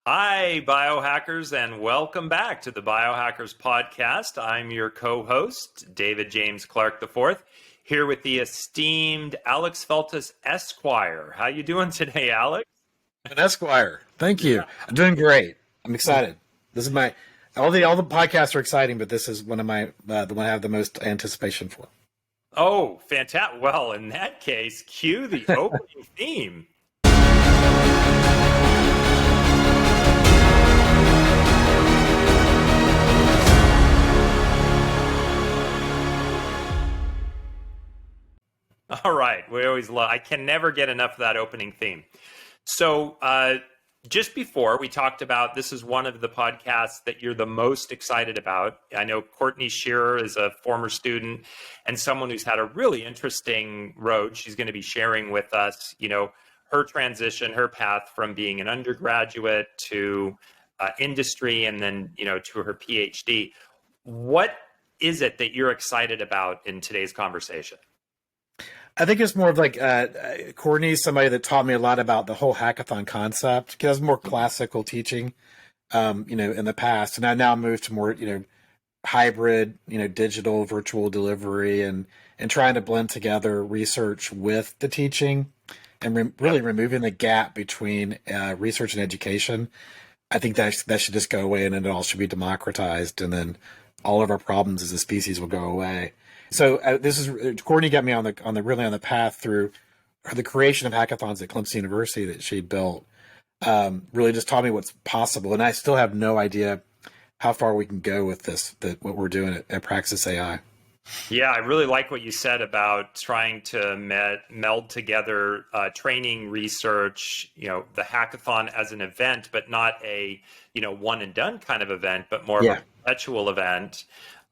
Hi, biohackers, and welcome back to the BioHackers podcast. I'm your co-host, David James Clark IV, here with the esteemed Alex Feltus Esquire. How you doing today, Alex? An Esquire. Thank you. I'm doing great. I'm excited. This is my all the podcasts are exciting, but this is one of my the one I have the most anticipation for. Oh, fantastic. Well, in that case, cue the opening theme. All right. We always love, I can never get enough of that opening theme. So, just before we talked about, this is one of the podcasts that you're the most excited about. I know Courtney Shearer is a former student and someone who's had a really interesting road. She's going to be sharing with us, her transition, her path from being an undergraduate to industry and then, to her PhD. What is it that you're excited about in today's conversation? I think it's more of like Courtney's somebody that taught me a lot about the whole hackathon concept. Because more classical teaching, in the past, and I now moved to more, hybrid, digital, virtual delivery, and trying to blend together research with the teaching, and really removing the gap between research and education. I think that should just go away, and it all should be democratized, and then all of our problems as a species will go away. So this is Courtney got me on the path through the creation of hackathons at Clemson University that she built. Really just taught me what's possible, and I still have no idea how far we can go with this. What we're doing at Praxis AI. Yeah, I really like what you said about trying to meld together training, research, the hackathon as an event, but not a, one and done kind of event, but more of a perpetual event.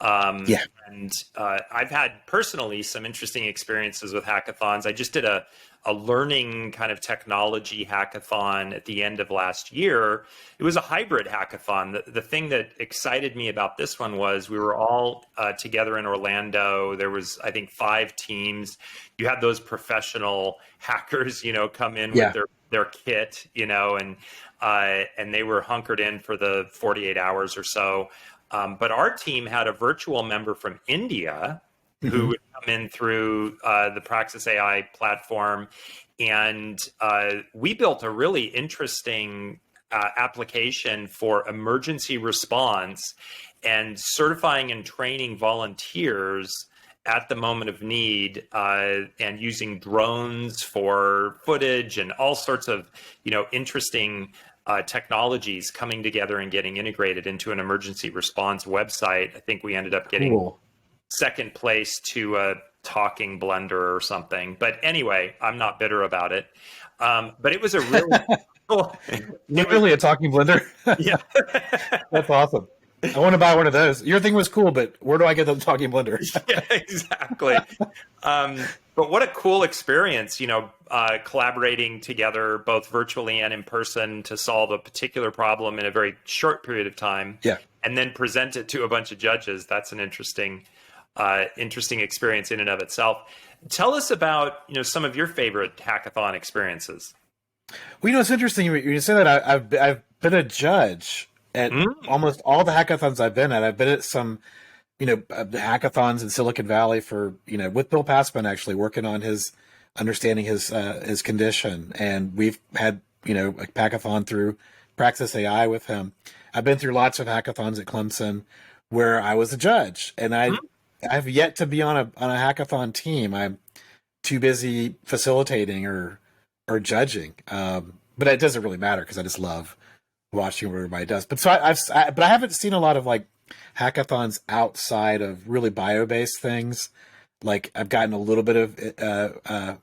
And I've had personally some interesting experiences with hackathons. I just did a learning kind of technology hackathon at the end of last year. It was a hybrid hackathon. The thing that excited me about this one was we were all together in Orlando. There was, I think, 5 teams. You had those professional hackers, come in with their kit, and they were hunkered in for the 48 hours or so. But our team had a virtual member from India who would come in through the Praxis AI platform. And we built a really interesting application for emergency response and certifying and training volunteers at the moment of need, and using drones for footage and all sorts of, interesting technologies coming together and getting integrated into an emergency response website. I think we ended up getting second place to a talking blender or something. But anyway, I'm not bitter about it. But it was a really cool. Really a talking blender? Yeah. That's awesome. I want to buy one of those. Your thing was cool, but where do I get the talking blender? Yeah, exactly. But what a cool experience, collaborating together both virtually and in person to solve a particular problem in a very short period of time. Yeah. And then present it to a bunch of judges. That's an interesting experience in and of itself. Tell us about, some of your favorite hackathon experiences. Well, it's interesting you say that. I've been a judge at almost all the hackathons I've been at. I've been at some, hackathons in Silicon Valley for, with Bill Passman actually working on his understanding his condition. And we've had, a hackathon through Praxis AI with him. I've been through lots of hackathons at Clemson where I was a judge, and I've yet to be on a hackathon team. I'm too busy facilitating or judging. But it doesn't really matter because I just love watching what everybody does. But so I haven't seen a lot of like hackathons outside of really bio-based things. Like I've gotten a little bit of,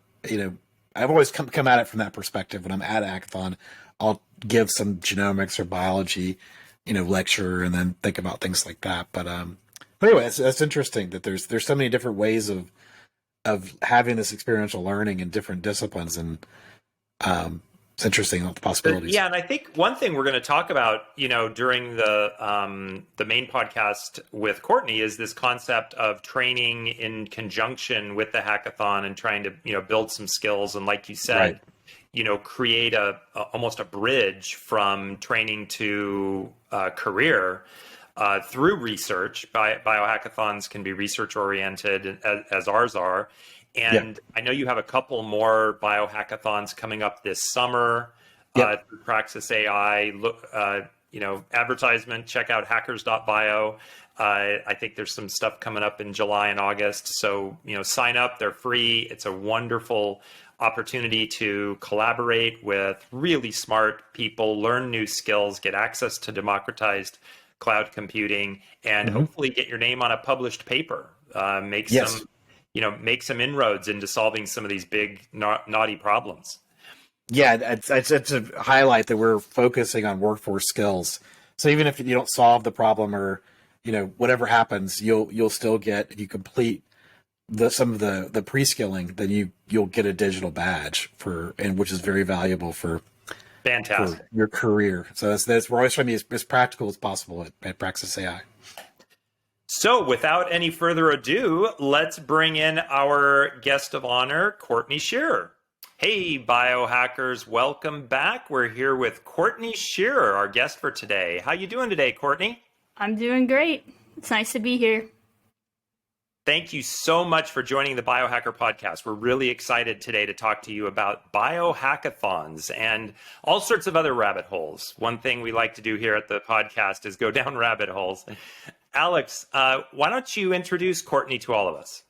I've always come at it from that perspective. When I'm at a hackathon, I'll give some genomics or biology, lecture, and then think about things like that. But anyway, that's interesting that there's so many different ways of having this experiential learning in different disciplines, and it's interesting the possibilities. Yeah, and I think one thing we're going to talk about, during the main podcast with Courtney is this concept of training in conjunction with the hackathon and trying to, build some skills. And like you said, create almost a bridge from training to career through research. BioHackathons can be research oriented as ours are. And I know you have a couple more BioHackathons coming up this summer through Praxis AI. Advertisement, check out hackers.bio. I think there's some stuff coming up in July and August. So, sign up. They're free. It's a wonderful opportunity to collaborate with really smart people, learn new skills, get access to democratized cloud computing, and hopefully get your name on a published paper. Make some inroads into solving some of these big naughty problems. Yeah, it's a highlight that we're focusing on workforce skills. So even if you don't solve the problem or whatever happens, you'll still get, if you complete some of the pre-skilling, then you'll get a digital badge which is very valuable for your career. So we're always trying to be as practical as possible at Praxis AI. So without any further ado, let's bring in our guest of honor, Courtney Shearer. Hey, biohackers, welcome back. We're here with Courtney Shearer, our guest for today. How you doing today, Courtney? I'm doing great. It's nice to be here. Thank you so much for joining the BioHacker podcast. We're really excited today to talk to you about BioHackathons and all sorts of other rabbit holes. One thing we like to do here at the podcast is go down rabbit holes. Alex, why don't you introduce Courtney to all of us?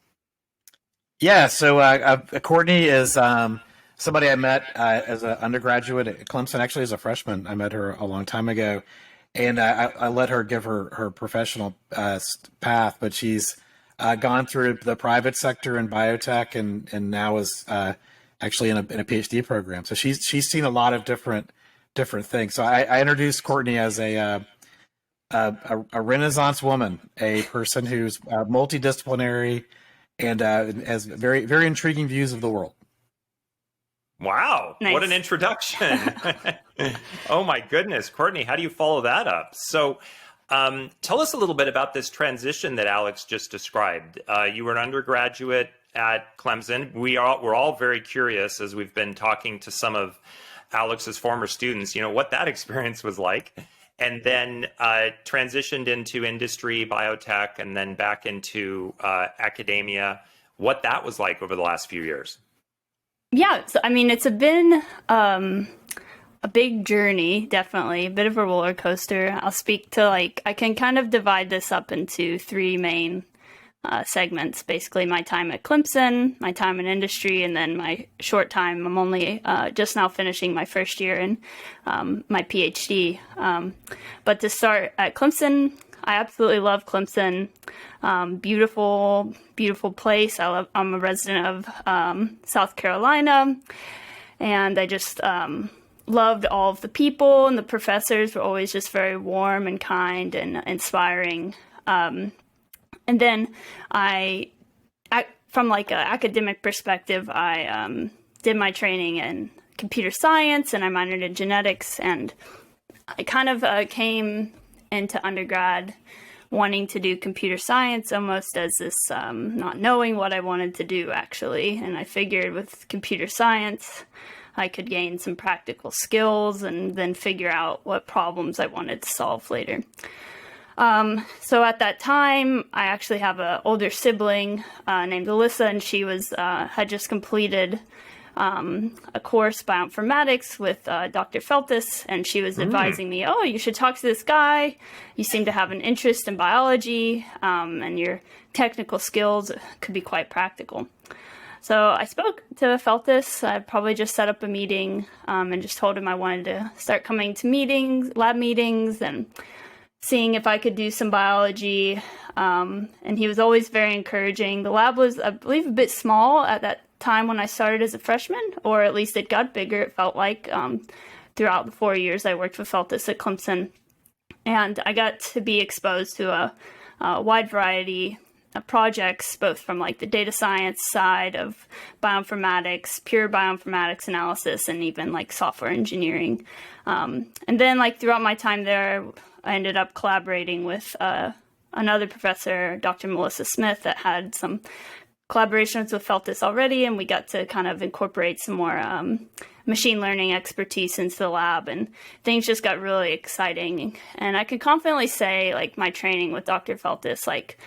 Yeah, so Courtney is somebody I met as an undergraduate at Clemson, actually as a freshman. I met her a long time ago, and I let her give her professional path, but she's gone through the private sector in biotech and now is actually in a PhD program. So she's seen a lot of different things. So I introduced Courtney as a Renaissance woman, a person who's multidisciplinary and has very, very intriguing views of the world. Wow. Nice. What an introduction. Oh my goodness. Courtney, how do you follow that up? So tell us a little bit about this transition that Alex just described. You were an undergraduate at Clemson. We're all very curious, as we've been talking to some of Alex's former students, what that experience was like. And then transitioned into industry, biotech, and then back into academia, what that was like over the last few years. Yeah, so, it's been a big journey, definitely, a bit of a roller coaster. I'll speak to I can kind of divide this up into three main segments. Basically, my time at Clemson, my time in industry, and then my short time. I'm only just now finishing my first year in my PhD. But to start at Clemson, I absolutely love Clemson. Beautiful, beautiful place. I'm a resident of South Carolina, and I just loved all of the people, and the professors were always just very warm and kind and inspiring. And then from an academic perspective, I did my training in computer science and I minored in genetics. And I kind of came into undergrad wanting to do computer science almost as this not knowing what I wanted to do, actually. And I figured with computer science, I could gain some practical skills and then figure out what problems I wanted to solve later. So at that time, I actually have an older sibling named Alyssa, and she had just completed a course, bioinformatics, with Dr. Feltus, and she was advising me, oh, you should talk to this guy. You seem to have an interest in biology, and your technical skills could be quite practical. So I spoke to Feltus. I probably just set up a meeting and just told him I wanted to start coming to lab meetings, and seeing if I could do some biology, and he was always very encouraging. The lab was, I believe, a bit small at that time when I started as a freshman, or at least it got bigger, it felt like, throughout the 4 years I worked with Feltus at Clemson. And I got to be exposed to a wide variety of projects, both from the data science side of bioinformatics, pure bioinformatics analysis, and even software engineering. And then throughout my time there, I ended up collaborating with another professor, Dr. Melissa Smith, that had some collaborations with Feltus already, and we got to kind of incorporate some more machine learning expertise into the lab, and things just got really exciting. And I can confidently say, like, my training with Dr. Feltis, like,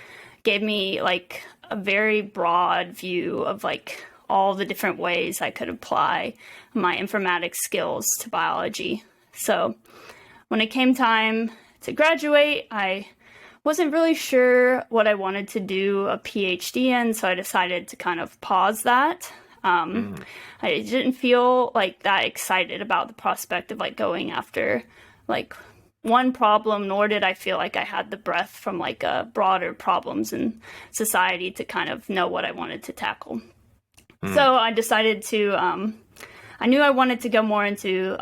gave me like a very broad view of like all the different ways I could apply my informatics skills to biology. So when it came time to graduate, I wasn't really sure what I wanted to do a PhD in, so I decided to kind of pause that. I didn't feel like that excited about the prospect of like going after like one problem, nor did I feel like I had the breadth from like broader problems in society to kind of know what I wanted to tackle. So I decided to, I knew I wanted to go more into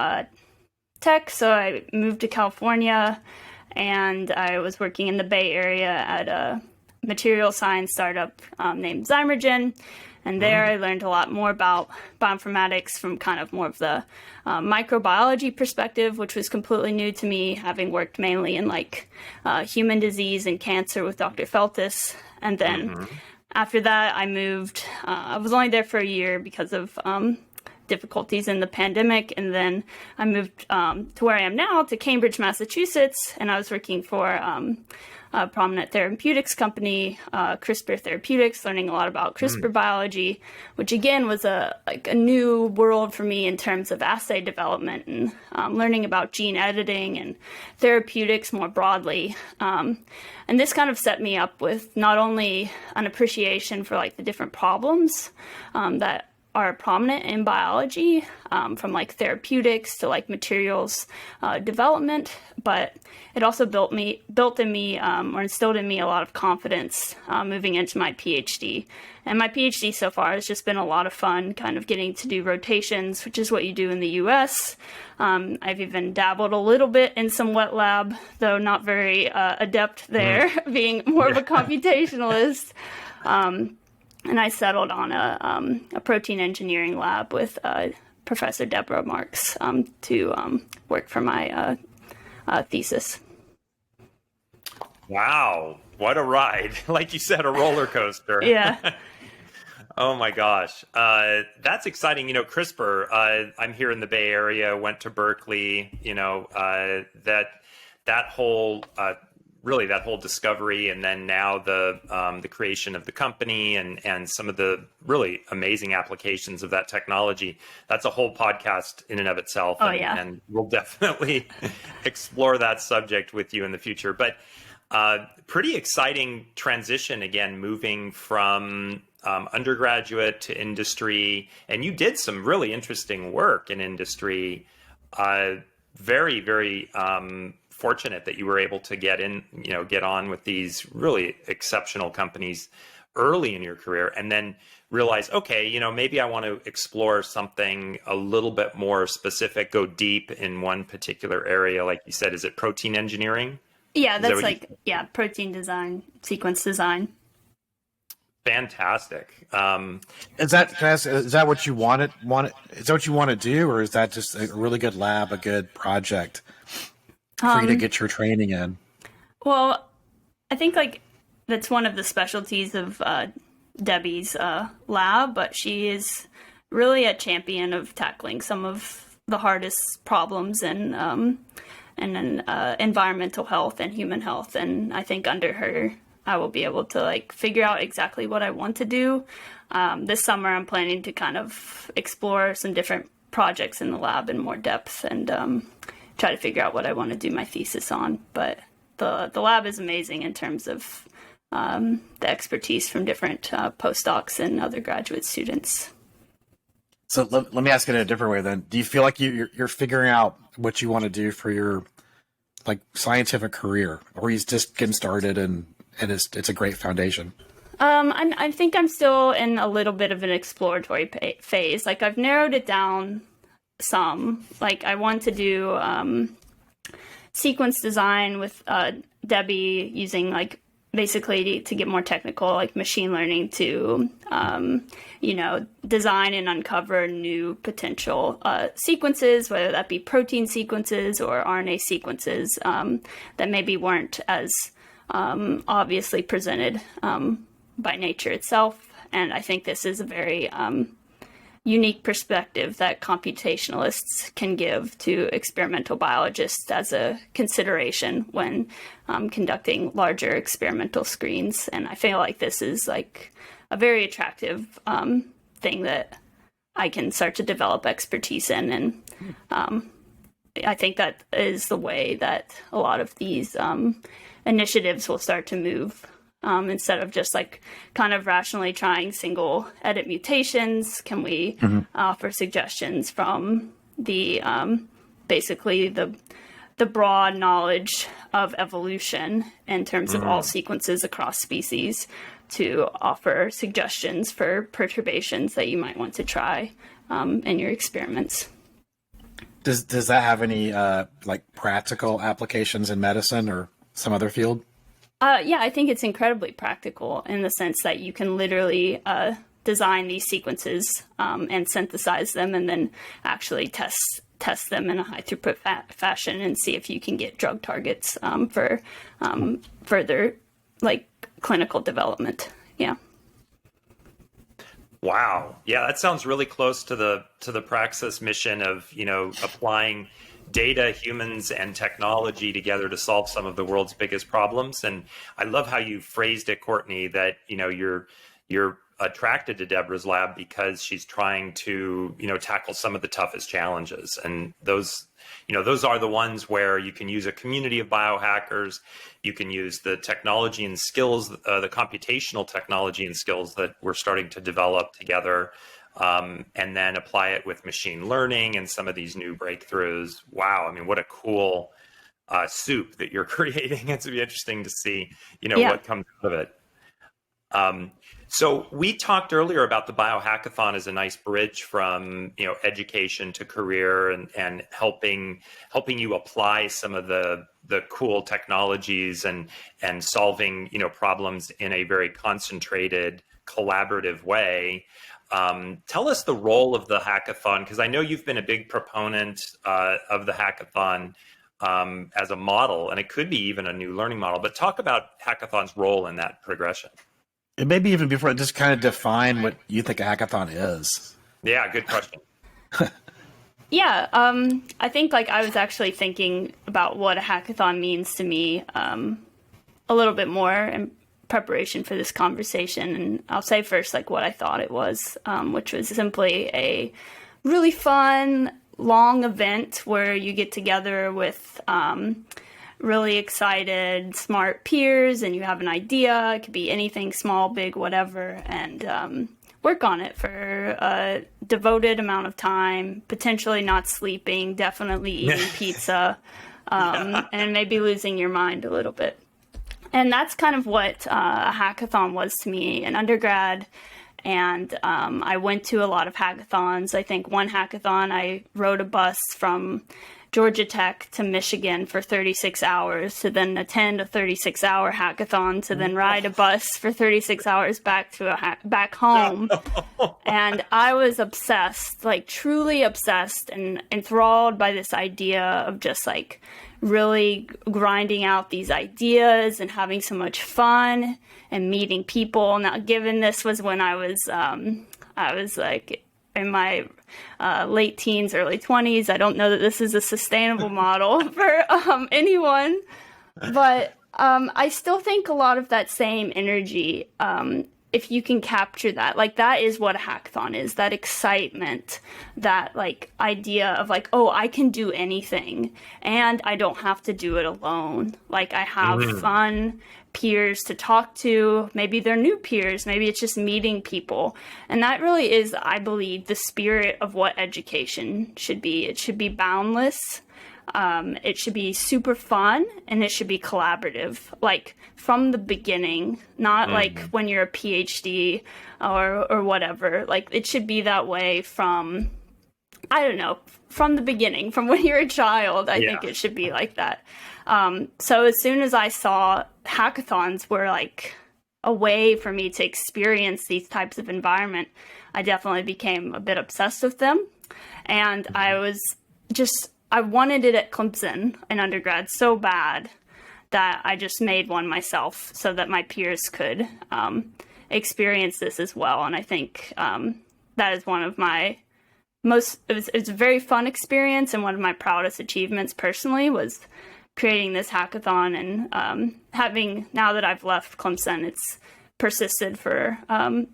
tech, so I moved to California, and I was working in the Bay Area at a material science startup named Zymergen. And there I learned a lot more about bioinformatics from kind of more of the microbiology perspective, which was completely new to me, having worked mainly in like human disease and cancer with Dr. Feltis. And then after that, I moved. I was only there for a year because of difficulties in the pandemic. And then I moved to where I am now, to Cambridge, Massachusetts. And I was working for a prominent therapeutics company, Crispr Therapeutics, learning a lot about CRISPR biology, which again was a new world for me in terms of assay development and learning about gene editing and therapeutics more broadly. And this kind of set me up with not only an appreciation for like the different problems that are prominent in biology, from like therapeutics to like materials development, but it also built in me or instilled in me a lot of confidence moving into my PhD. And my PhD so far has just been a lot of fun, kind of getting to do rotations, which is what you do in the US. I've even dabbled a little bit in some wet lab, though not very adept there, being more of a computationalist. And I settled on a protein engineering lab with Professor Deborah Marks to work for my thesis. Wow, what a ride. Like you said, a roller coaster. Yeah. Oh my gosh. That's exciting. You know, CRISPR, I'm here in the Bay Area, went to Berkeley, you know, that whole really that whole discovery, and then now the creation of the company and some of the really amazing applications of that technology. That's a whole podcast in and of itself. And we'll definitely explore that subject with you in the future. But pretty exciting transition, again, moving from undergraduate to industry. And you did some really interesting work in industry. Very, very fortunate that you were able to get on with these really exceptional companies early in your career, and then realize, okay, you know, maybe I want to explore something a little bit more specific, go deep in one particular area. Like you said, is it protein engineering? Yeah, that's protein design, sequence design. Fantastic. Is that what you wanted? Is that what you want to do, or is that just a really good lab, a good project for you to get your training in? Well, I think like that's one of the specialties of Debbie's lab, but she is really a champion of tackling some of the hardest problems in environmental health and human health. And I think under her, I will be able to like figure out exactly what I want to do. This summer, I'm planning to kind of explore some different projects in the lab in more depth and try to figure out what I want to do my thesis on. But the lab is amazing in terms of the expertise from different postdocs and other graduate students. So let me ask it in a different way then. Do you feel like you're figuring out what you want to do for your like scientific career, or are you just getting started and it's a great foundation? I think I'm still in a little bit of an exploratory phase. Like I've narrowed it down some. Like I want to do sequence design with Debbie, using like basically to get more technical, like machine learning to design and uncover new potential sequences, whether that be protein sequences or RNA sequences that maybe weren't as obviously presented by nature itself. And I think this is a very unique perspective that computationalists can give to experimental biologists as a consideration when conducting larger experimental screens. And I feel like this is like a very attractive thing that I can start to develop expertise in. And I think that is the way that a lot of these initiatives will start to move. Instead of just like kind of rationally trying single edit mutations, can we offer suggestions from the basically the broad knowledge of evolution in terms of all sequences across species to offer suggestions for perturbations that you might want to try in your experiments. Does that have any like practical applications in medicine or some other field? Yeah, I think it's incredibly practical in the sense that you can literally design these sequences and synthesize them and then actually test them in a high throughput fashion and see if you can get drug targets for further like clinical development. Yeah. Wow. Yeah, that sounds really close to the Praxis mission of, applying data, humans, and technology together to solve some of the world's biggest problems. And I love how you phrased it, Courtney, that, you're attracted to Deborah's lab because she's trying to, tackle some of the toughest challenges. And those are the ones where you can use a community of biohackers. You can use the technology and skills, the computational technology and skills that we're starting to develop together. And then apply it with machine learning and some of these new breakthroughs. Wow. I mean, what a cool soup that you're creating. It's going to be interesting to see, what comes out of it. So we talked earlier about the BioHackathon as a nice bridge from, education to career and helping you apply some of the cool technologies and solving, problems in a very concentrated, collaborative way. Tell us the role of the hackathon, because I know you've been a big proponent of the hackathon as a model, and it could be even a new learning model. But talk about hackathon's role in that progression. And maybe even before, just kind of define what you think a hackathon is. Yeah, good question. Yeah, I think like I was actually thinking about what a hackathon means to me a little bit more in preparation for this conversation. And I'll say first like what I thought it was, which was simply a really fun, long event where you get together with really excited, smart peers, and you have an idea. It could be anything, small, big, whatever, and work on it for a devoted amount of time, potentially not sleeping, definitely eating pizza, and maybe losing your mind a little bit. And that's kind of what a hackathon was to me in undergrad. And I went to a lot of hackathons. I think one hackathon, I rode a bus from Georgia Tech to Michigan for 36 hours to then attend a 36-hour hackathon to then ride a bus for 36 hours back to back home. And I was obsessed, like truly obsessed and enthralled by this idea of just like really grinding out these ideas and having so much fun and meeting people. Now, given this was when I was like in my late teens, early 20s. I don't know that this is a sustainable model for anyone, but I still think a lot of that same energy, if you can capture that, like that is what a hackathon is, that excitement, that like idea of like, oh, I can do anything and I don't have to do it alone. Like I have fun peers to talk to, maybe they're new peers, maybe it's just meeting people. And that really is, I believe, the spirit of what education should be. It should be boundless. It should be super fun, and it should be collaborative, like from the beginning, not like when you're a PhD or whatever. Like it should be that way from, I don't know, from the beginning, from when you're a child. I think it should be like that. So as soon as I saw hackathons were like a way for me to experience these types of environment, I definitely became a bit obsessed with them. And I wanted it at Clemson in undergrad so bad that I just made one myself so that my peers could experience this as well. And I think that is one of my it's a very fun experience, and one of my proudest achievements personally was creating this hackathon, and having, now that I've left Clemson, it's persisted for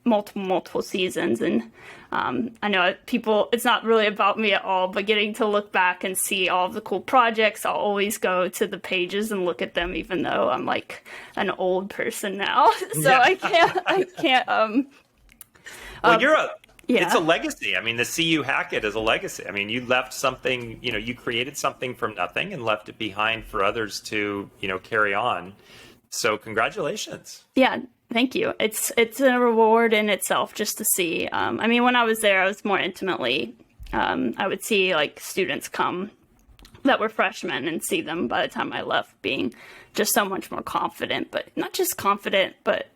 multiple seasons. And I know people, it's not really about me at all, but getting to look back and see all of the cool projects, I'll always go to the pages and look at them, even though I'm like an old person now. So yeah. I can't well, it's a legacy. I mean, the CU Hack It is a legacy. I mean, you left something, you created something from nothing and left it behind for others to, carry on. So congratulations. Yeah, thank you. It's a reward in itself just to see. I mean, when I was there, I was more intimately, I would see like students come that were freshmen and see them by the time I left being just so much more confident, but not just confident, but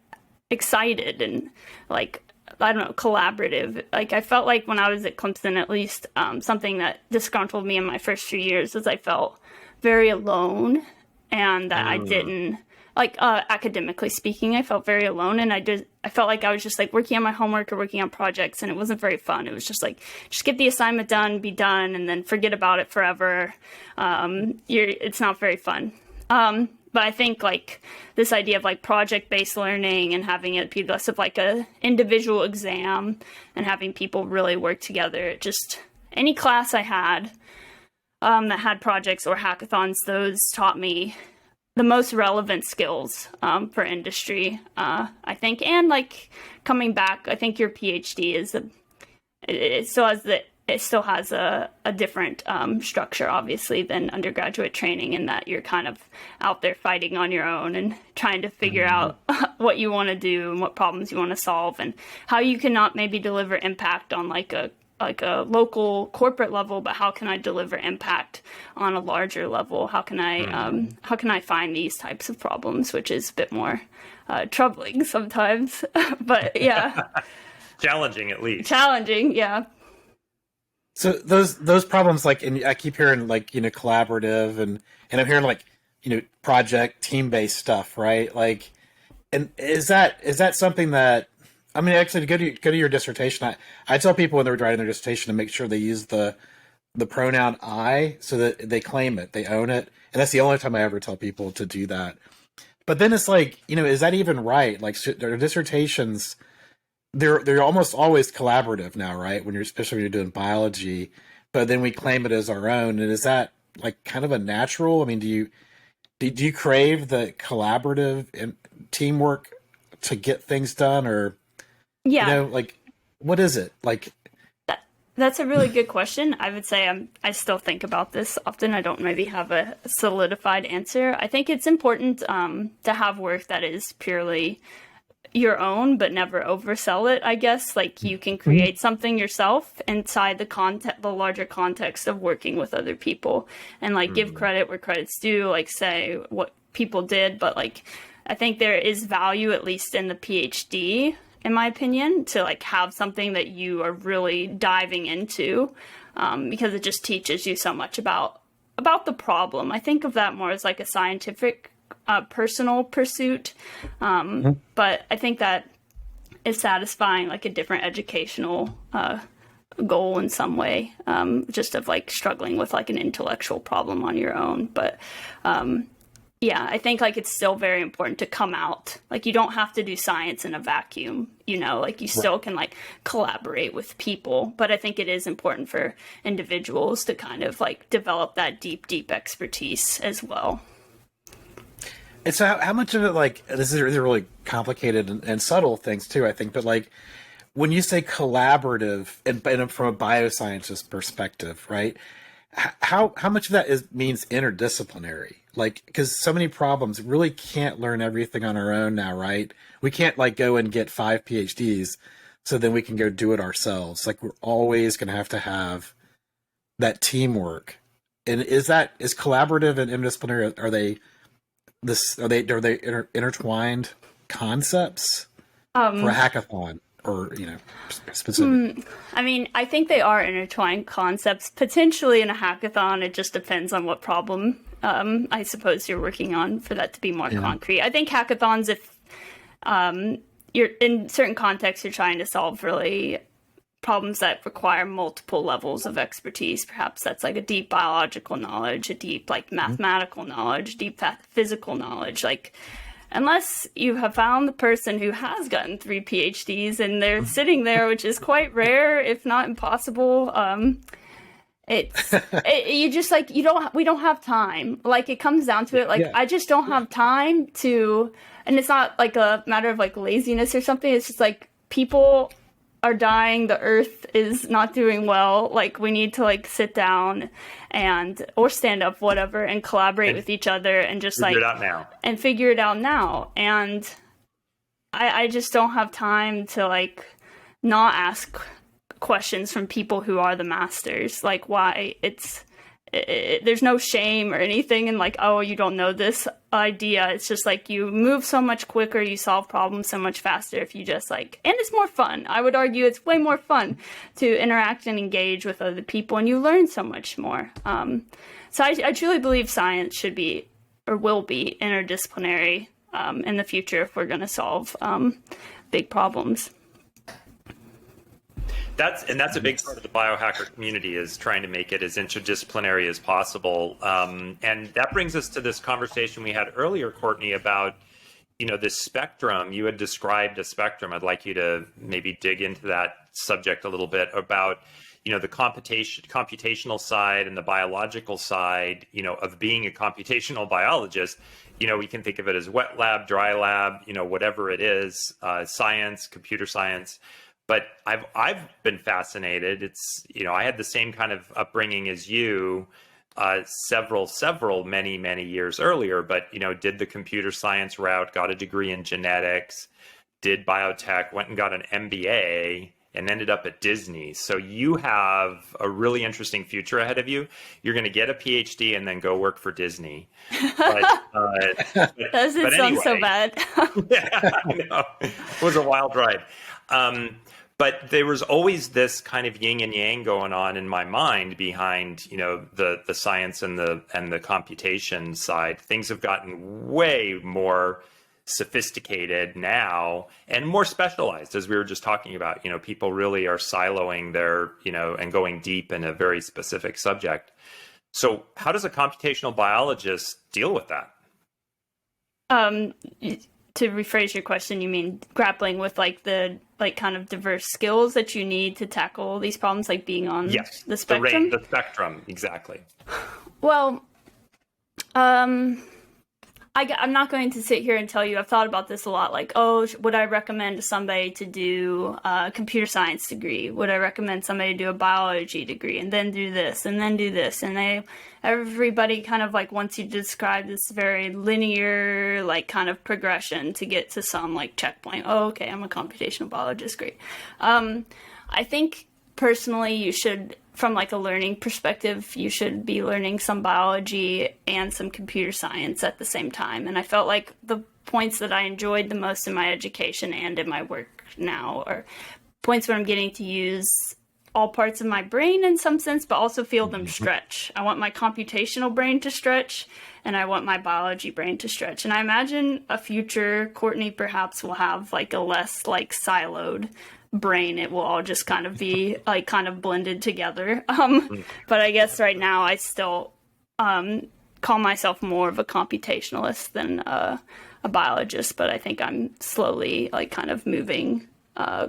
excited and like, I don't know, collaborative. Like, I felt like when I was at Clemson, at least, something that disgruntled me in my first few years is I felt very alone, and that I didn't, like, academically speaking, I felt very alone, and I felt like I was just like working on my homework or working on projects, and it wasn't very fun. It was just like, just get the assignment done, be done, and then forget about it forever. It's not very fun. But I think like this idea of like project-based learning and having it be less of like a individual exam and having people really work together, just any class I had that had projects or hackathons, those taught me the most relevant skills for industry, I think. And like coming back, I think your PhD it still has a different structure, obviously, than undergraduate training, in that you're kind of out there fighting on your own and trying to figure out what you want to do and what problems you want to solve, and how you cannot maybe deliver impact on like a local corporate level, but how can I deliver impact on a larger level? How can I find these types of problems, which is a bit more troubling sometimes, but yeah. Challenging, at least. Challenging, yeah. So those problems, like, and I keep hearing like, collaborative, and I'm hearing like, project team-based stuff, right? Like, and is that something that, I mean, actually, to go to your dissertation, I tell people when they're writing their dissertation to make sure they use the pronoun I, so that they claim it, they own it, and that's the only time I ever tell people to do that. But then it's like, is that even right? Like, their dissertations, they're almost always collaborative now, right? Especially when you're doing biology, but then we claim it as our own. And is that like kind of a natural? I mean, do you crave the collaborative and teamwork to get things done, or like, what is it like? That's a really good question. I would say I still think about this often. I don't maybe have a solidified answer. I think it's important to have work that is purely your own, but never oversell it, I guess. Like, you can create something yourself inside the larger context of working with other people, and like give credit where credit's due, like say what people did. But like, I think there is value, at least in the PhD, in my opinion, to like have something that you are really diving into, because it just teaches you so much about the problem. I think of that more as like a scientific personal pursuit, but I think that is satisfying like a different educational goal in some way, just of like struggling with like an intellectual problem on your own. But yeah, I think like it's still very important to come out, like you don't have to do science in a vacuum, like you still can like collaborate with people. But I think it is important for individuals to kind of like develop that deep expertise as well. And so how much of it, like, this is really complicated and subtle things too, I think, but like when you say collaborative and from a bioscientist perspective, right? How much of that means interdisciplinary? Like, because so many problems, really can't learn everything on our own now, right? We can't like go and get 5 PhDs so then we can go do it ourselves. Like, we're always going to have that teamwork. And is collaborative and interdisciplinary, are they intertwined concepts for a hackathon, or specific? I mean, I think they are intertwined concepts. Potentially in a hackathon, it just depends on what problem I suppose you're working on for that to be more concrete. I think hackathons, if you're in certain contexts, you're trying to solve really problems that require multiple levels of expertise. Perhaps that's like a deep biological knowledge, a deep like mathematical knowledge, deep physical knowledge. Like, unless you have found the person who has gotten 3 PhDs and they're sitting there, which is quite rare, if not impossible. You just like, we don't have time. Like, it comes down to it. Like, I just don't have time to, and it's not like a matter of like laziness or something. It's just like people are dying. The earth is not doing well. Like, we need to like sit down or stand up, whatever, and collaborate with each other and just figure it out now. And figure it out now. And I just don't have time to like not ask questions from people who are the masters. Like, why there's no shame or anything in like, oh, you don't know this idea. It's just like, you move so much quicker, you solve problems so much faster if you just like, and it's more fun. I would argue it's way more fun to interact and engage with other people, and you learn so much more. So I truly believe science should be, or will be, interdisciplinary in the future if we're going to solve big problems. That's a big part of the biohacker community, is trying to make it as interdisciplinary as possible. And that brings us to this conversation we had earlier, Courtney, about, this spectrum. You had described a spectrum. I'd like you to maybe dig into that subject a little bit about, the computational side and the biological side, of being a computational biologist. We can think of it as wet lab, dry lab, whatever it is, science, computer science. But I've been fascinated. It's, I had the same kind of upbringing as you, many years earlier, but, did the computer science route, got a degree in genetics, did biotech, went and got an MBA, and ended up at Disney. So you have a really interesting future ahead of you. You're going to get a PhD and then go work for Disney. But, doesn't sound so bad. Yeah, I know. It was a wild ride. But there was always this kind of yin and yang going on in my mind behind, the science and the computation side. Things have gotten way more sophisticated now and more specialized, as we were just talking about. People really are siloing their, and going deep in a very specific subject. So how does a computational biologist deal with that? To rephrase your question, you mean grappling with like the kind of diverse skills that you need to tackle these problems, like being on the spectrum? The spectrum, exactly. Well, I'm not going to sit here and tell you, I've thought about this a lot, like, oh, would I recommend to somebody to do a computer science degree? Would I recommend somebody to do a biology degree and then do this and then do this? And everybody kind of like wants you to describe this very linear, like kind of progression to get to some like checkpoint. Oh, okay, I'm a computational biologist, great. I think personally you should, from like a learning perspective, you should be learning some biology and some computer science at the same time. And I felt like the points that I enjoyed the most in my education and in my work now are points where I'm getting to use all parts of my brain in some sense, but also feel them stretch. I want my computational brain to stretch, and I want my biology brain to stretch. And I imagine a future Courtney perhaps will have like a less like siloed brain. It will all just kind of be like kind of blended together. But I guess right now I still call myself more of a computationalist than a biologist, but I think I'm slowly like kind of moving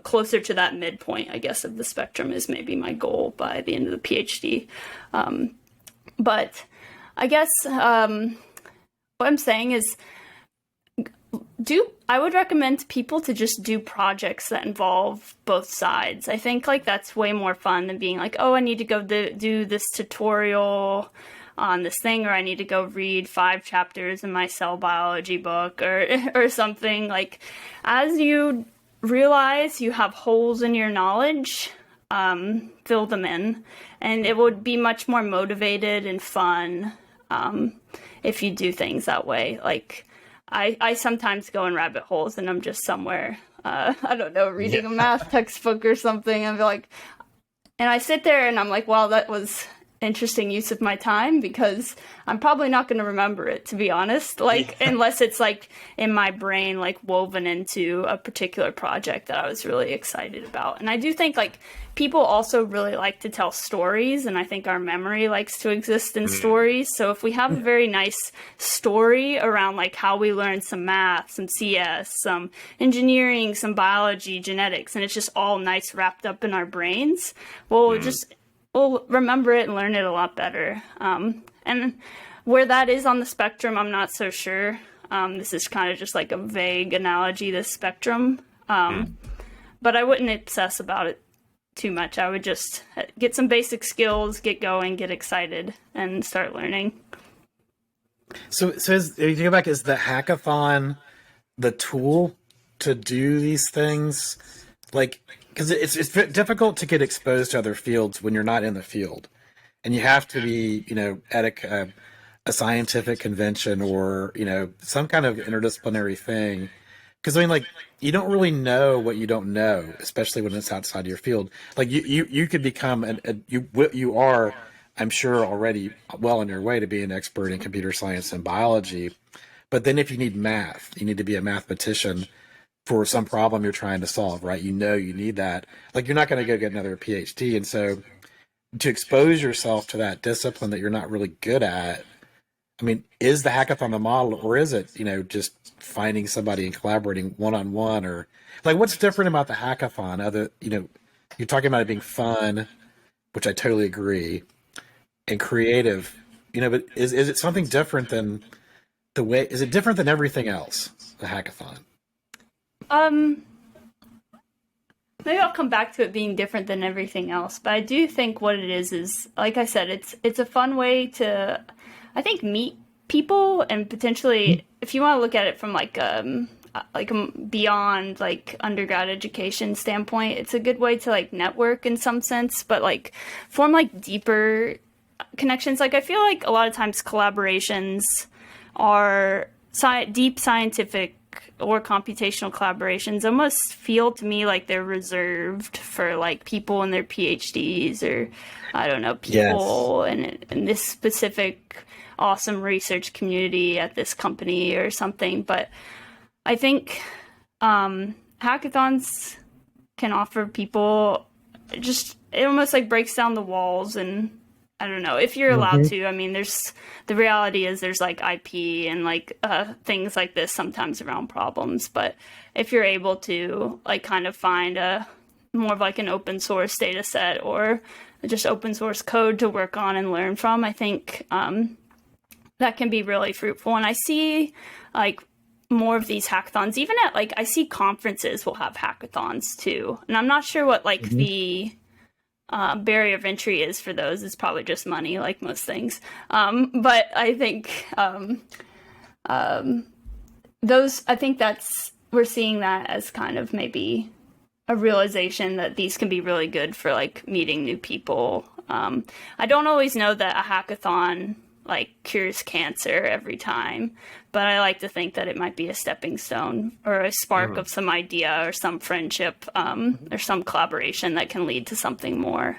closer to that midpoint, I guess, of the spectrum is maybe my goal by the end of the PhD. But I guess what I'm saying is I would recommend people to just do projects that involve both sides. I think like that's way more fun than being like, oh, I need to go do this tutorial on this thing, or I need to go read 5 chapters in my cell biology book or something. Like, as you realize you have holes in your knowledge, fill them in, and it would be much more motivated and fun if you do things that way. Like, I sometimes go in rabbit holes and I'm just somewhere, I don't know, reading a math textbook or something, and be like, and I sit there and I'm like, wow, that was interesting use of my time because I'm probably not going to remember it, to be honest, like unless it's like in my brain, like woven into a particular project that I was really excited about. And I do think like people also really like to tell stories, and I think our memory likes to exist in stories. So if we have a very nice story around like how we learned some math, some CS, some engineering, some biology, genetics, and it's just all nice wrapped up in our brains, we'll remember it and learn it a lot better. And where that is on the spectrum, I'm not so sure. This is kind of just like a vague analogy, this spectrum. But I wouldn't obsess about it too much. I would just get some basic skills, get going, get excited, and start learning. So if you go back, is the hackathon the tool to do these things? Like, because it's difficult to get exposed to other fields when you're not in the field, and you have to be, at a scientific convention or some kind of interdisciplinary thing. Because I mean, like, you don't really know what you don't know, especially when it's outside of your field. Like you could become you are, I'm sure, already well on your way to be an expert in computer science and biology. But then if you need math, you need to be a mathematician for some problem you're trying to solve, right? You need that. Like, you're not going to go get another PhD. And so to expose yourself to that discipline that you're not really good at, I mean, is the hackathon the model, or is it, just finding somebody and collaborating one-on-one? Or like, what's different about the hackathon? You're talking about it being fun, which I totally agree, and creative, but is it something different than is it different than everything else, the hackathon? Maybe I'll come back to it being different than everything else, but I do think what it is like I said, it's a fun way to, I think, meet people, and potentially, if you want to look at it from like a beyond like undergrad education standpoint, it's a good way to like network in some sense, but like form like deeper connections. Like, I feel like a lot of times collaborations are deep scientific or computational collaborations almost feel to me like they're reserved for like people in their PhDs, or I don't know, people in this specific awesome research community at this company or something. But I think hackathons can offer people it almost like breaks down the walls, and I don't know if you're allowed to. I mean, the reality is there's like IP and like things like this sometimes around problems. But if you're able to like kind of find a more of like an open source data set or just open source code to work on and learn from, I think that can be really fruitful. And I see like more of these hackathons, even at like, I see conferences will have hackathons too. And I'm not sure what like the barrier of entry is for those. It's probably just money, like most things. But I think we're seeing that as kind of maybe a realization that these can be really good for like meeting new people. I don't always know that a hackathon like cures cancer every time, but I like to think that it might be a stepping stone or a spark of some idea or some friendship or some collaboration that can lead to something more.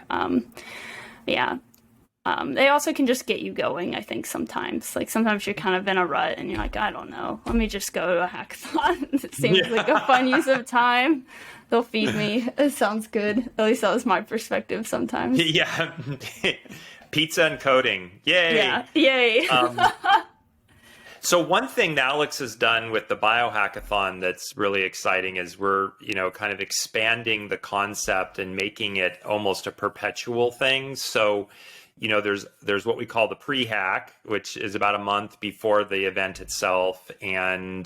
They also can just get you going, I think, sometimes. Like, sometimes you're kind of in a rut and you're like, I don't know, let me just go to a hackathon. It seems like a fun use of time. They'll feed me. It sounds good. At least that was my perspective sometimes. Yeah. Pizza and coding. Yay. Yeah. Yay. So one thing Alex has done with the BioHackathon that's really exciting is we're, kind of expanding the concept and making it almost a perpetual thing. So, there's what we call the pre-hack, which is about a month before the event itself. And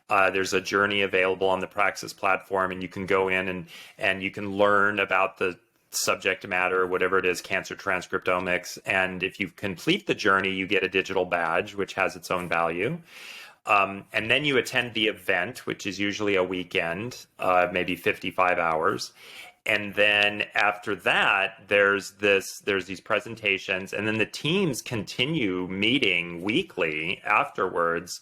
there's a journey available on the Praxis platform, and you can go in and you can learn about the subject matter, whatever it is, cancer transcriptomics. And if you complete the journey, you get a digital badge, which has its own value. And then you attend the event, which is usually a weekend, maybe 55 hours. And then after that, there's these presentations, and then the teams continue meeting weekly afterwards,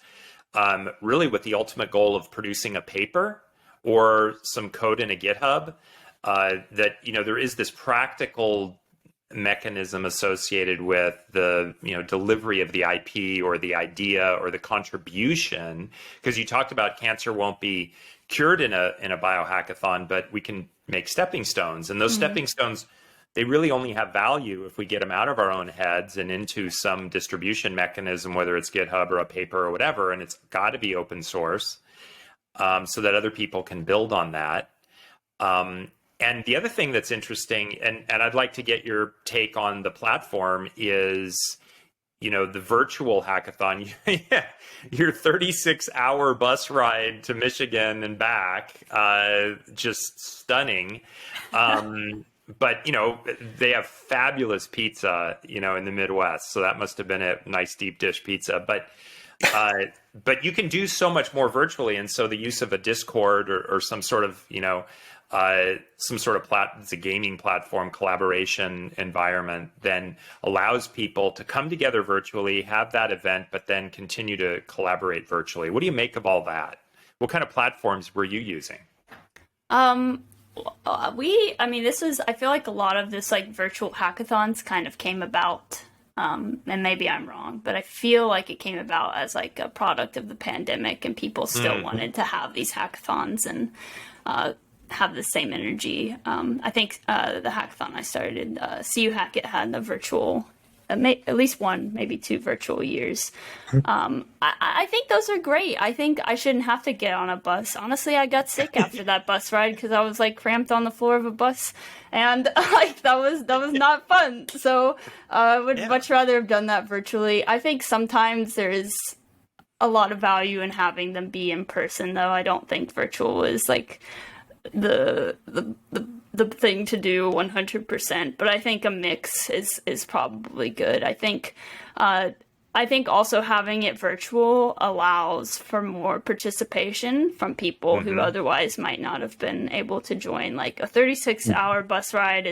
really with the ultimate goal of producing a paper or some code in a GitHub. That there is this practical mechanism associated with the delivery of the IP or the idea or the contribution, because you talked about cancer won't be cured in a biohackathon, but we can make stepping stones, and those stepping stones, they really only have value if we get them out of our own heads and into some distribution mechanism, whether it's GitHub or a paper or whatever, and it's got to be open source, so that other people can build on that. And the other thing that's interesting, and I'd like to get your take on the platform, is, the virtual hackathon. Your 36-hour bus ride to Michigan and back, just stunning. But, they have fabulous pizza, in the Midwest. So that must have been a nice deep dish pizza. But you can do so much more virtually. And so the use of a Discord or some sort of, it's a gaming platform collaboration environment, then allows people to come together virtually, have that event, but then continue to collaborate virtually. What do you make of all that? What kind of platforms were you using? I feel like a lot of this like virtual hackathons kind of came about, and maybe I'm wrong, but I feel like it came about as like a product of the pandemic, and people still wanted to have these hackathons and have the same energy. I think the hackathon I started, CU Hack It, had a virtual, at least one, maybe two virtual years. I think those are great. I think I shouldn't have to get on a bus. Honestly, I got sick after that bus ride because I was like cramped on the floor of a bus, and like that was not fun. So I would much rather have done that virtually. I think sometimes there is a lot of value in having them be in person, though. I don't think virtual is like the thing to do 100%, but I think a mix is probably good. I think also having it virtual allows for more participation from people who otherwise might not have been able to join. Like a 36-hour bus ride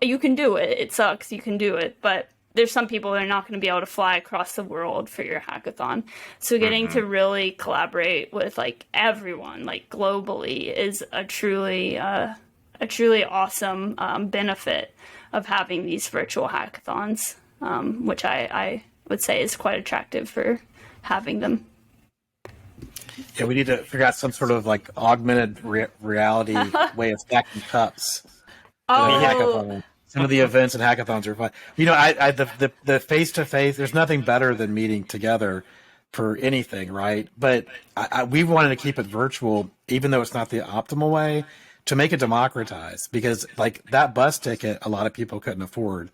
you can do it. It sucks, you can do it, but there's some people that are not going to be able to fly across the world for your hackathon. So getting to really collaborate with like everyone, like globally, is a truly awesome benefit of having these virtual hackathons, which I would say is quite attractive for having them. Yeah, we need to figure out some sort of like augmented reality way of stacking cups. Oh. Some of the events and hackathons are fun. The face-to-face, there's nothing better than meeting together for anything, right? But we wanted to keep it virtual, even though it's not the optimal way, to make it democratized, because like that bus ticket, a lot of people couldn't afford,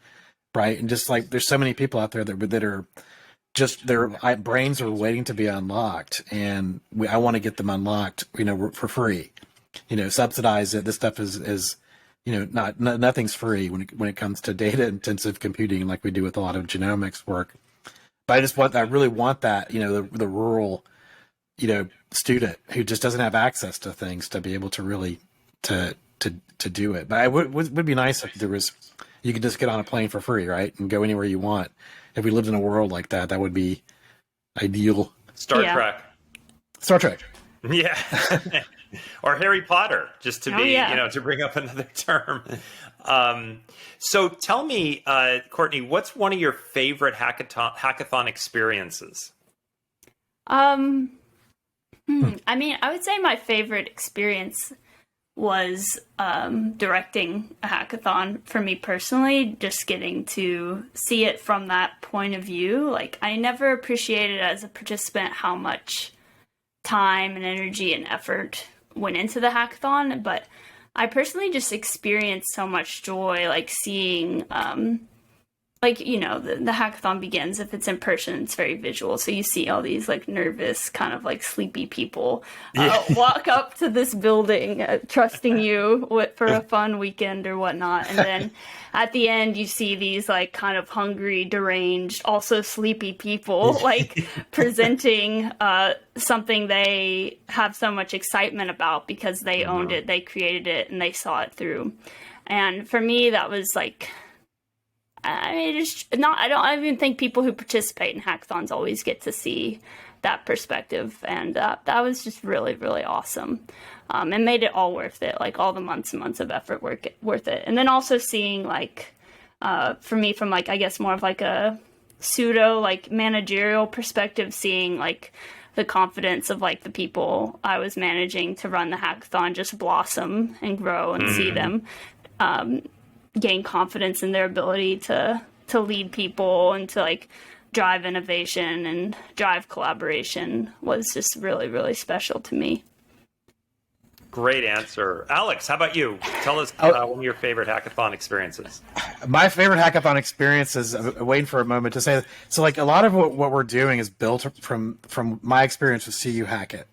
right? And just like there's so many people out there that are just, their brains are waiting to be unlocked, and I want to get them unlocked, for free, subsidize it. This stuff is nothing's free when it comes to data intensive computing, like we do with a lot of genomics work. But I really want that, the rural, student who just doesn't have access to things to be able to really to do it. But it would be nice if you could just get on a plane for free, right, and go anywhere you want. If we lived in a world like that, that would be ideal. Star Trek. Yeah. Or Harry Potter, just to to bring up another term. So tell me, Courtney, what's one of your favorite hackathon experiences? I mean, I would say my favorite experience was directing a hackathon for me personally, just getting to see it from that point of view. Like, I never appreciated as a participant how much time and energy and effort went into the hackathon, but I personally just experienced so much joy, like seeing the hackathon begins, if it's in person, it's very visual. So you see all these like nervous, kind of like sleepy people walk up to this building, trusting you for a fun weekend or whatnot. And then at the end, you see these like kind of hungry, deranged, also sleepy people like presenting something they have so much excitement about because they owned it, they created it, and they saw it through. And for me, that was like, I don't even think people who participate in hackathons always get to see that perspective. And that was just really, really awesome. And made it all worth it, like all the months and months of effort worth it. And then also seeing like for me from like, I guess more of like a pseudo like managerial perspective, seeing like the confidence of like the people I was managing to run the hackathon just blossom and grow, and see them gain confidence in their ability to lead people and to like drive innovation and drive collaboration was just really, really special to me. Great answer. Alex, how about you? Tell us one of your favorite hackathon experiences. My favorite hackathon experiences, I'm waiting for a moment to say, so like a lot of what we're doing is built from my experience with CU Hackett,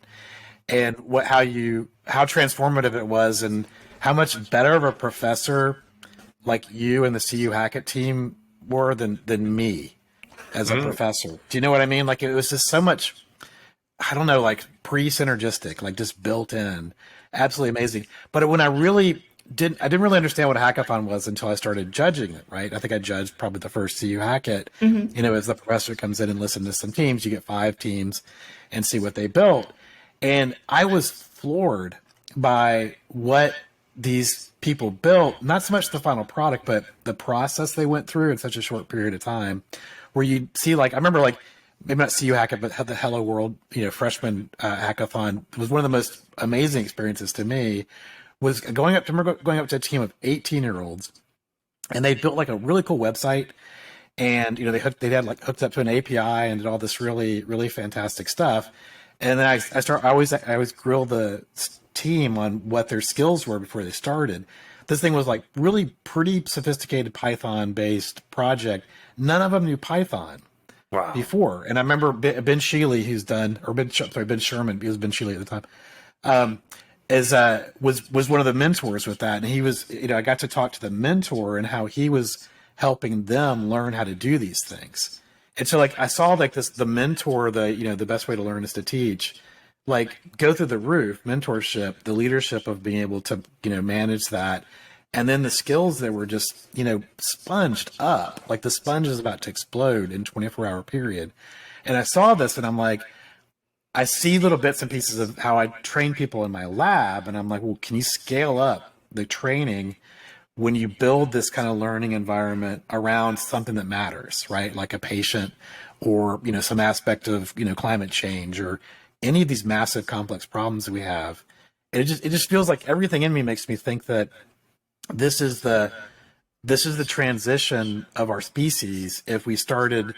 and how transformative it was, and how much better of a professor like you and the CU Hackett team were than me as a professor. Do you know what I mean? Like, it was just so much, I don't know, like pre-synergistic, like just built in. Absolutely amazing. But when I didn't really understand what a hackathon was until I started judging it, right? I think I judged probably the first CU Hackett. As the professor comes in and listens to some teams, you get 5 teams and see what they built. And I was floored by what these people built, not so much the final product, but the process they went through in such a short period of time, where you see, like, I remember, like, maybe not CU Hackett, but the Hello World, freshman hackathon was one of the most amazing experiences to me. Was going up to a team of 18-year-olds, and they built like a really cool website, and they had hooked up to an API and did all this really, really fantastic stuff. And then I always grill the team on what their skills were before they started. This thing was like really pretty sophisticated Python based project. None of them knew Python. Wow. Before. And I remember Ben Shealy, Ben Sherman, he was Ben Shealy at the time, was one of the mentors with that. And he was, I got to talk to the mentor and how he was helping them learn how to do these things. And so, like, I saw like the mentor, the best way to learn is to teach, like, go through the roof, mentorship, the leadership of being able to, manage that. And then the skills that were just, sponged up, like the sponge is about to explode in 24-hour period. And I saw this and I'm like, I see little bits and pieces of how I train people in my lab. And I'm like, well, can you scale up the training when you build this kind of learning environment around something that matters, right? Like a patient or, some aspect of, climate change or any of these massive complex problems that we have. And it just feels like everything in me makes me think that this is the transition of our species. If we started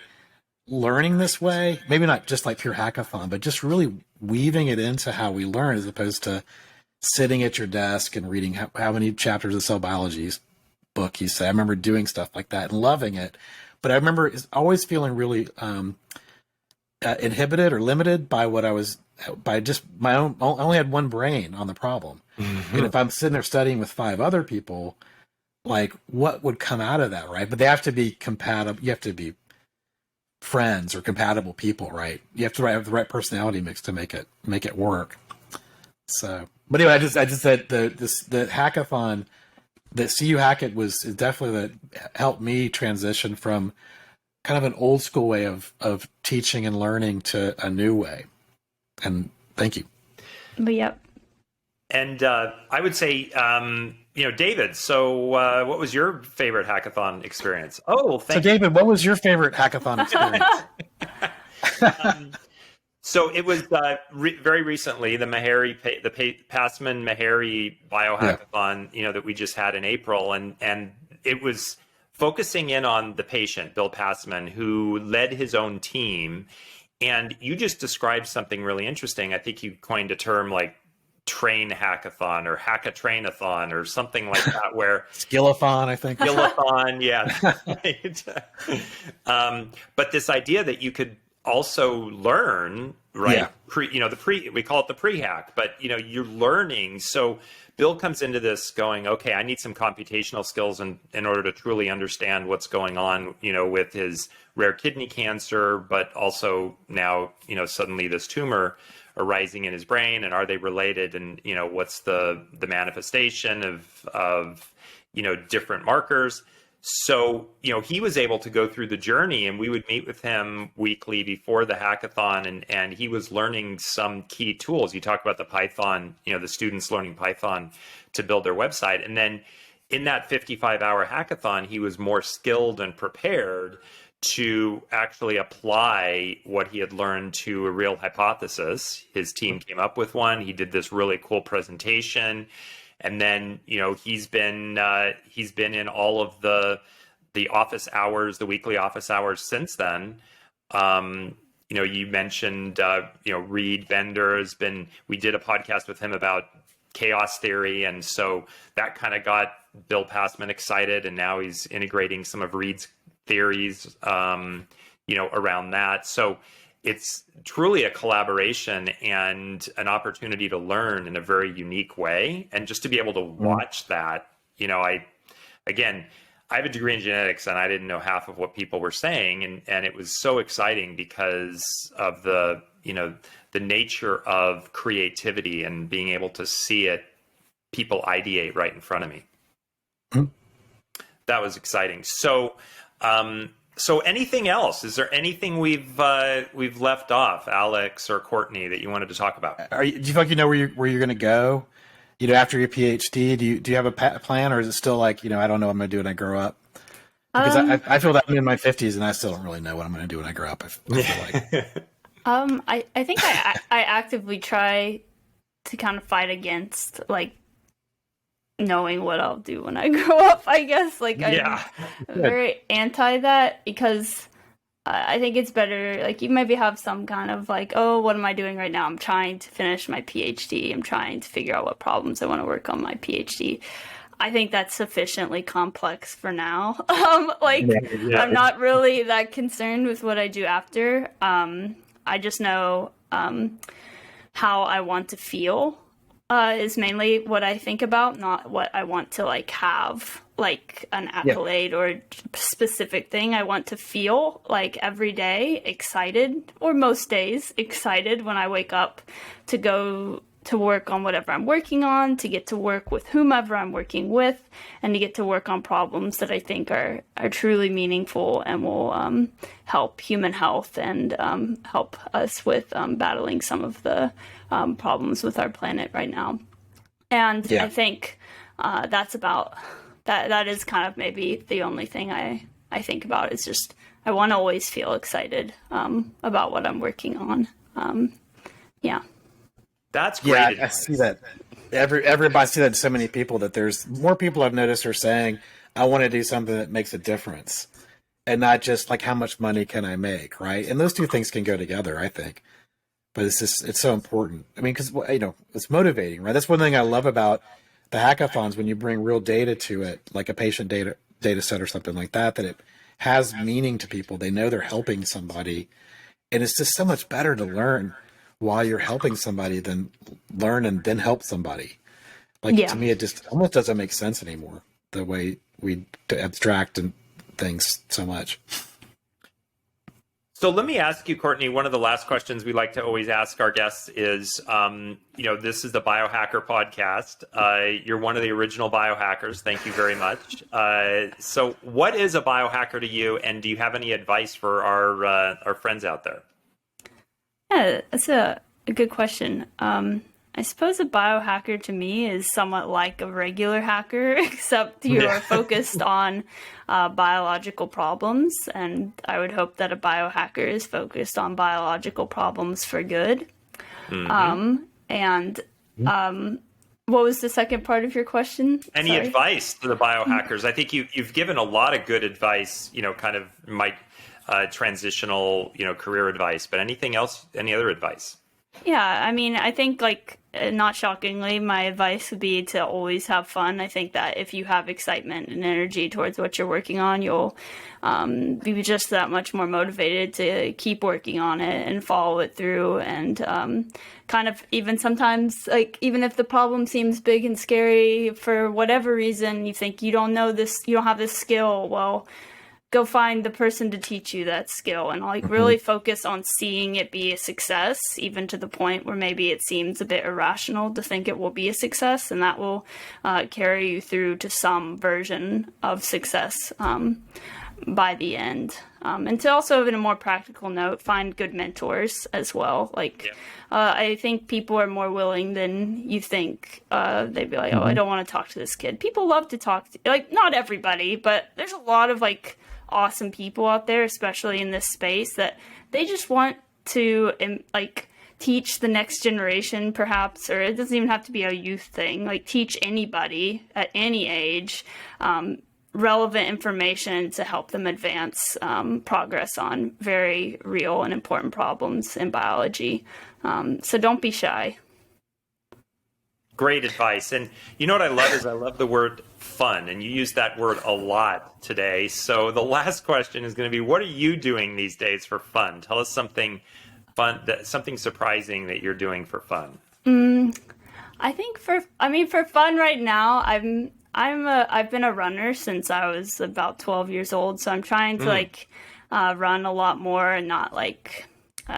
learning this way, maybe not just like pure hackathon, but just really weaving it into how we learn, as opposed to sitting at your desk and reading how many chapters of cell biology's book you say. I remember doing stuff like that and loving it, but I remember always feeling really inhibited or limited by by just my own. I only had one brain on the problem. And if I'm sitting there studying with 5 other people, like, what would come out of that, right? But they have to be compatible. You have to be friends or compatible people, right? You have to have the right personality mix to make it work. So, but anyway, I just said the hackathon, the CU Hackett is definitely that helped me transition from kind of an old school way of teaching and learning to a new way. And thank you. But yep. And I would say, David, so what was your favorite hackathon experience? Oh, thank you. So, David, what was your favorite hackathon experience? So it was very recently, the Passman-Meharry BioHackathon, that we just had in April. And it was focusing in on the patient, Bill Passman, who led his own team. And you just described something really interesting. I think you coined a term like train hackathon or hackatrainathon or something like that, where Skillathon, I think. Skillathon, yeah. Right. But this idea that you could also learn, right? Yeah. We call it the pre-hack, but you're learning. So Bill comes into this going, okay, I need some computational skills in order to truly understand what's going on, with his rare kidney cancer, but also now, suddenly this tumor arising in his brain, and are they related, and what's the manifestation of different markers. So he was able to go through the journey, and we would meet with him weekly before the hackathon, and he was learning some key tools. You talked about the Python, the students learning Python to build their website, and then in that 55-hour hackathon, he was more skilled and prepared to actually apply what he had learned to a real hypothesis. His team came up with one. He did this really cool presentation, and then he's been in all of the office hours, the weekly office hours since then. You mentioned Reed Bender has been. We did a podcast with him about chaos theory, and so that kind of got Bill Passman excited, and now he's integrating some of Reed's theories, around that. So it's truly a collaboration and an opportunity to learn in a very unique way. And just to be able to watch that, I have a degree in genetics and I didn't know half of what people were saying. And it was so exciting because of the nature of creativity and being able to see it, people ideate right in front of me. Mm-hmm. That was exciting. So anything else? Is there anything we've left off, Alex or Courtney, that you wanted to talk about? Do you feel like you know where you're going to go? After your PhD, do you have a plan, or is it still like I don't know what I'm going to do when I grow up? Because I feel that I'm in my 50s and I still don't really know what I'm going to do when I grow up. I feel like. I think I actively try to kind of fight against knowing what I'll do when I grow up, I guess. I'm very anti that, because I think it's better, you maybe have some kind of what am I doing right now? I'm trying to finish my PhD. I'm trying to figure out what problems I want to work on my PhD. I think that's sufficiently complex for now. I'm not really that concerned with what I do after. I just know how I want to feel is mainly what I think about, not what I want to have an accolade or specific thing. I want to feel every day excited, or most days excited, when I wake up to go to work on whatever I'm working on, to get to work with whomever I'm working with, and to get to work on problems that I think are truly meaningful and will help human health and help us with battling some of the problems with our planet right now. And I think that's about that is kind of maybe the only thing I think about, is just I want to always feel excited about what I'm working on. That's great. Yeah, I see that. Everybody see that in so many people, that there's more people I've noticed are saying, I want to do something that makes a difference, and not just how much money can I make, right? And those two things can go together, I think. But it's so important. I mean, because it's motivating, right? That's one thing I love about the hackathons, when you bring real data to it, like a patient data set or something like that it has meaning to people. They know they're helping somebody, and it's just so much better to learn while you're helping somebody than learn and then help somebody. To me, it just almost doesn't make sense anymore, the way we abstract and things so much. So let me ask you, Courtney, one of the last questions we like to always ask our guests is, this is the BioHacker podcast. You're one of the original BioHackers. Thank you very much. So what is a BioHacker to you, and do you have any advice for our friends out there? Yeah, that's a good question. I suppose a biohacker to me is somewhat like a regular hacker, except you are focused on biological problems, and I would hope that a biohacker is focused on biological problems for good. Mm-hmm. What was the second part of your question? Any advice to the biohackers? I think you've given a lot of good advice, kind of transitional, career advice, but anything else, any other advice? Yeah, I mean, I think not shockingly, my advice would be to always have fun. I think that if you have excitement and energy towards what you're working on, you'll be just that much more motivated to keep working on it and follow it through. And kind of even sometimes, even if the problem seems big and scary for whatever reason, you think you don't know this, you don't have this skill, well, go find the person to teach you that skill, and really focus on seeing it be a success, even to the point where maybe it seems a bit irrational to think it will be a success, and that will carry you through to some version of success. by the end. And to also, in a more practical note, find good mentors as well. Like, I think people are more willing than you think. They'd be like, oh, I don't want to talk to this kid. People love to talk to, like, not everybody, but there's a lot of, like, awesome people out there, especially in this space, that they just want to, like, teach the next generation, perhaps, or it doesn't even have to be a youth thing, like, teach anybody at any age relevant information to help them advance progress on very real and important problems in biology. So don't be shy. Great advice. And you know what I love is I love the word fun, and you use that word a lot today. So the last question is going to be, what are you doing these days for fun? Tell us something fun, something surprising that you're doing for fun. I think for fun right now, I've been a runner since I was about 12 years old. So I'm trying to run a lot more and not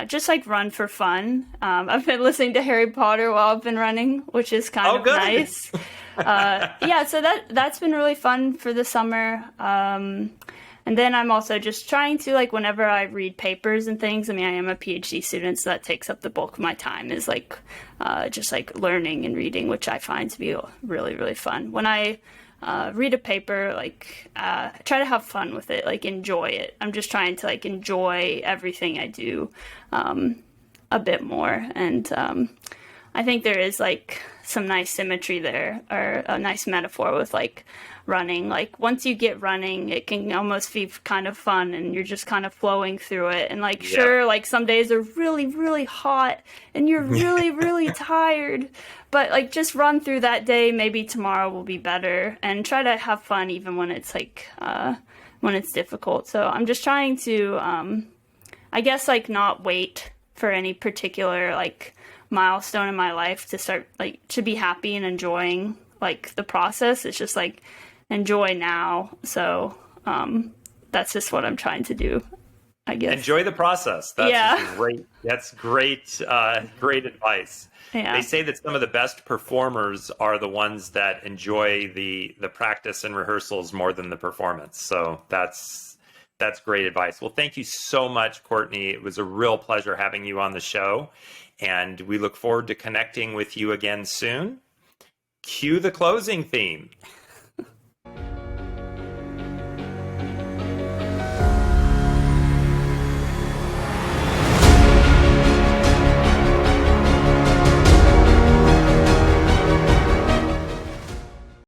just run for fun. I've been listening to Harry Potter while I've been running, which is kind of nice. So that's been really fun for the summer. And then I'm also just trying to, whenever I read papers and things, I mean, I am a PhD student, so that takes up the bulk of my time, is just learning and reading, which I find to be really, really fun. When I read a paper, try to have fun with it, enjoy it. I'm just trying to enjoy everything I do a bit more. And I think there is some nice symmetry there, or a nice metaphor with running. Once you get running, it can almost be kind of fun, and you're just kind of flowing through it. And sure, some days are really, really hot and you're really, really tired, but just run through that day. Maybe tomorrow will be better, and try to have fun even when it's when it's difficult. So I'm just trying to I guess not wait for any particular milestone in my life to start to be happy and enjoying the process. It's just enjoy now. So that's just what I'm trying to do, I guess. Enjoy the process. That's great. That's great. Great advice. Yeah. They say that some of the best performers are the ones that enjoy the practice and rehearsals more than the performance. So that's great advice. Well, thank you so much, Courtney. It was a real pleasure having you on the show, and we look forward to connecting with you again soon. Cue the closing theme.